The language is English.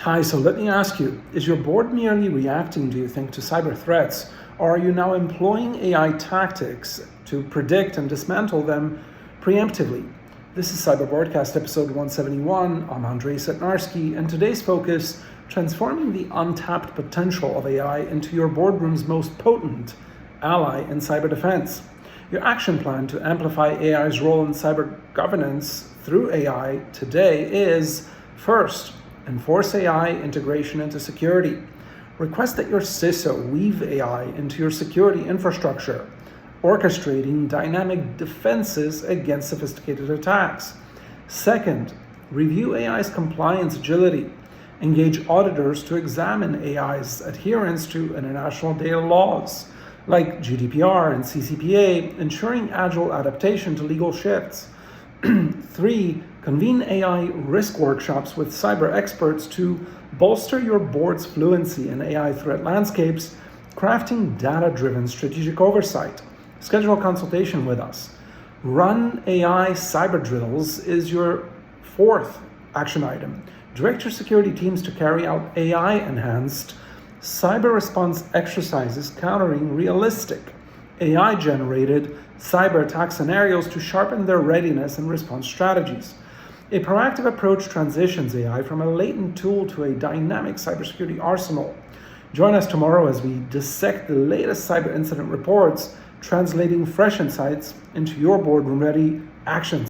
Hi, so let me ask you, is your board merely reacting, do you think, to cyber threats, or are you now employing AI tactics to predict and dismantle them preemptively? This is Cyber Broadcast episode 171. I'm Andrei Setnarski, and today's focus, transforming the untapped potential of AI into your boardroom's most potent ally in cyber defense. Your action plan to amplify AI's role in cyber governance through AI today is, first, enforce AI integration into security. Request that your CISO weave AI into your security infrastructure, orchestrating dynamic defenses against sophisticated attacks. Second, review AI's compliance agility. Engage auditors to examine AI's adherence to international data laws, like GDPR and CCPA, ensuring agile adaptation to legal shifts. 3. Convene AI risk workshops with cyber experts to bolster your board's fluency in AI threat landscapes, crafting data-driven strategic oversight. Schedule a consultation with us. Run AI cyber drills is your fourth action item. Direct your security teams to carry out AI-enhanced cyber response exercises countering realistic AI-generated cyber attack scenarios to sharpen their readiness and response strategies. A proactive approach transitions AI from a latent tool to a dynamic cybersecurity arsenal. Join us tomorrow as we dissect the latest cyber incident reports, translating fresh insights into your boardroom-ready actions.